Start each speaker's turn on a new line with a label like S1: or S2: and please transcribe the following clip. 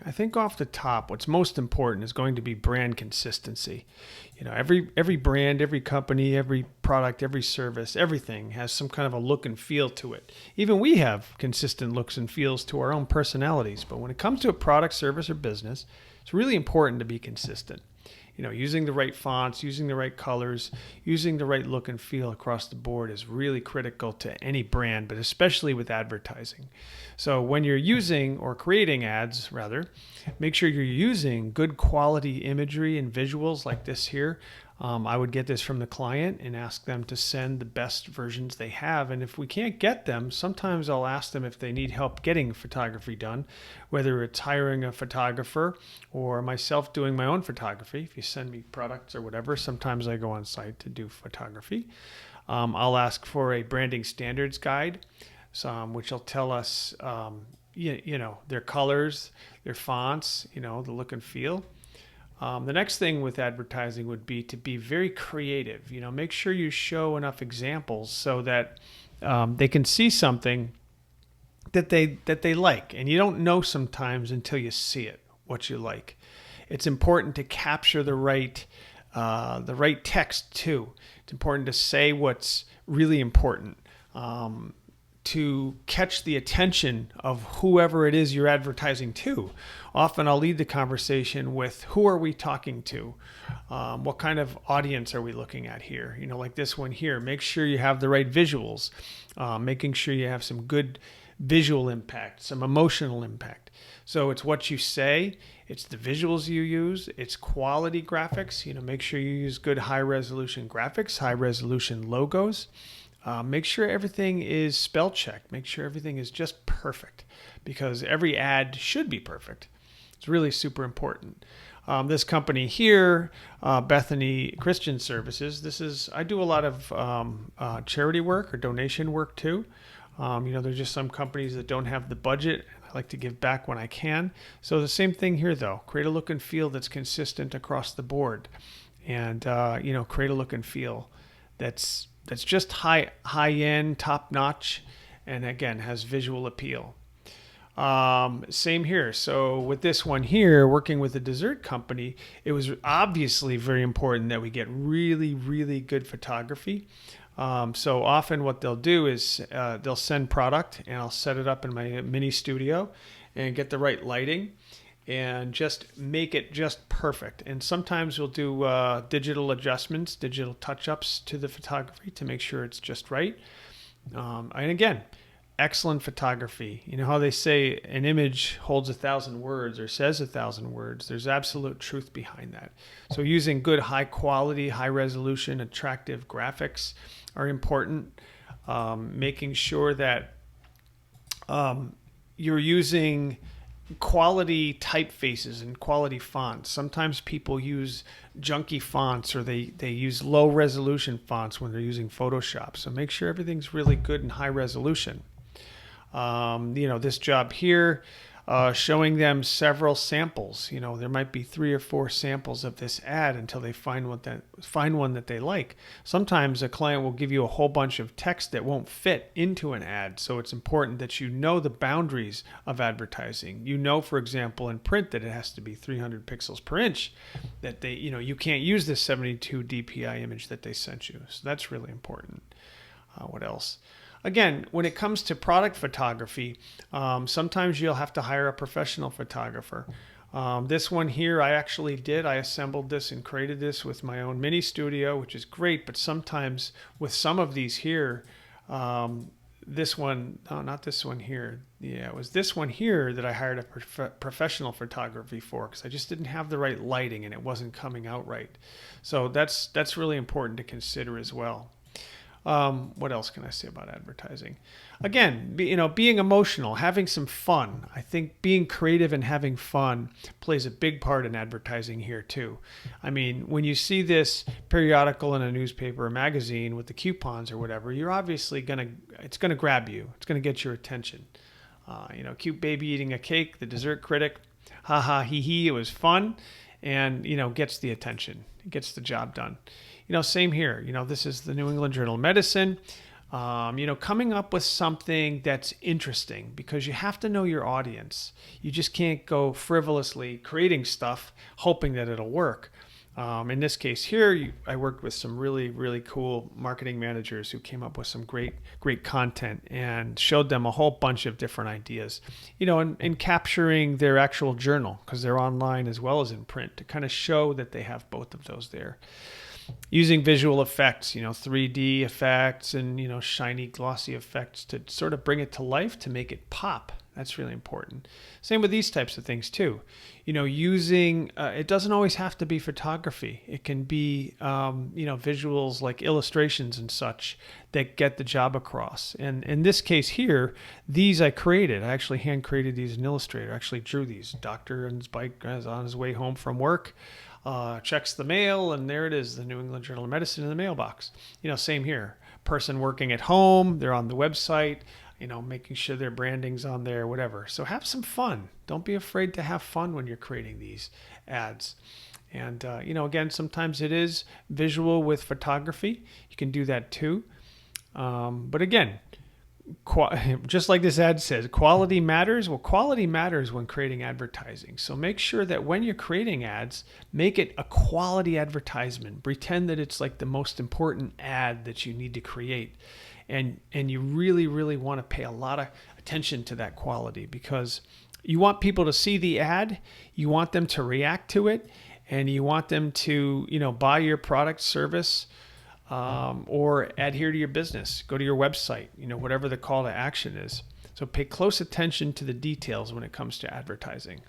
S1: I think off the top, what's most important is going to be brand consistency. Every brand, every company, every product, every service, everything has some kind of a look and feel to it. Even we have consistent looks and feels to our own personalities. But when it comes to a product, service, or business, it's really important to be consistent. Using the right fonts, using the right colors, using the right look and feel across the board is really critical to any brand, but especially with advertising. So when you're using or creating ads, rather, make sure you're using good quality imagery and visuals like this here. I would get this from the client and ask them to send the best versions they have. And if we can't get them, sometimes I'll ask them if they need help getting photography done, whether it's hiring a photographer or myself doing my own photography. If you send me products or whatever, sometimes I go on site to do photography. I'll ask for a branding standards guide, which will tell us, their colors, their fonts, the look and feel. The next thing with advertising would be to be very creative. Make sure you show enough examples so that they can see something that they like, and you don't know sometimes until you see it what you like. It's important to capture the right text too. It's important to say what's really important. To catch the attention of whoever it is you're advertising to. Often I'll lead the conversation with, who are we talking to? What kind of audience are we looking at here? Like this one here, make sure you have the right visuals, making sure you have some good visual impact, some emotional impact. So it's what you say, it's the visuals you use, it's quality graphics. Make sure you use good high resolution graphics, high resolution logos. Make sure everything is spell checked. Make sure everything is just perfect, because every ad should be perfect. It's really super important. This company here, Bethany Christian Services, I do a lot of charity work or donation work too. There's just some companies that don't have the budget. I like to give back when I can. So the same thing here though, create a look and feel that's consistent across the board, and create a look and feel that's just high end, top notch, and again has visual appeal. Same here. So with this one here, working with a dessert company, it was obviously very important that we get really, really good photography. So often what they'll do is they'll send product, and I'll set it up in my mini studio and get the right lighting and just make it just perfect. And sometimes we'll do digital adjustments, digital touch-ups to the photography to make sure it's just right. And again, excellent photography. You know how they say an image holds 1,000 words or says 1,000 words? There's absolute truth behind that. So using good high quality, high resolution, attractive graphics are important. Making sure that you're using quality typefaces and quality fonts. Sometimes people use junky fonts, or they use low resolution fonts when they're using Photoshop. So make sure everything's really good and high resolution. This job here, showing them several samples. There might be 3 or 4 samples of this ad until they find one that they like. Sometimes a client will give you a whole bunch of text that won't fit into an ad. So it's important that you know the boundaries of advertising. For example, in print that it has to be 300 pixels per inch, that you can't use this 72 DPI image that they sent you. So that's really important. What else? Again, when it comes to product photography, sometimes you'll have to hire a professional photographer. This one here, I assembled this and created this with my own mini studio, which is great. But sometimes with some of these here, this one, no, not this one here. Yeah, it was this one here that I hired a professional photography for, because I just didn't have the right lighting and it wasn't coming out right. So that's really important to consider as well. What else can I say about advertising? Again, being emotional, having some fun. I think being creative and having fun plays a big part in advertising here too. I mean, when you see this periodical in a newspaper or magazine with the coupons or whatever, you're obviously it's gonna grab you. It's gonna get your attention. Cute baby eating a cake, the dessert critic, ha ha hee hee, it was fun, and gets the attention. It gets the job done. Same here. This is the New England Journal of Medicine. Coming up with something that's interesting, because you have to know your audience. You just can't go frivolously creating stuff hoping that it'll work. In this case here, I worked with some really, really cool marketing managers who came up with some great, great content and showed them a whole bunch of different ideas, and capturing their actual journal, because they're online as well as in print, to kind of show that they have both of those there. Using visual effects, 3D effects and, shiny, glossy effects to sort of bring it to life, to make it pop. That's really important. Same with these types of things too. Using, it doesn't always have to be photography. It can be, visuals like illustrations and such that get the job across. And in this case here, these I created. I actually hand created these in Illustrator. I actually drew these. Doctor on his bike is on his way home from work. Checks the mail, and there it is, the New England Journal of Medicine in the mailbox. Same here. Person working at home, they're on the website, making sure their branding's on there, whatever. So have some fun. Don't be afraid to have fun when you're creating these ads. And, again, sometimes it is visual with photography. You can do that too. But again, just like this ad says, quality matters. Well, quality matters when creating advertising. So make sure that when you're creating ads, make it a quality advertisement. Pretend that it's like the most important ad that you need to create. And you really, really want to pay a lot of attention to that quality, because you want people to see the ad, you want them to react to it, and you want them to, buy your product, service, or adhere to your business, go to your website, whatever the call to action is. So pay close attention to the details when it comes to advertising.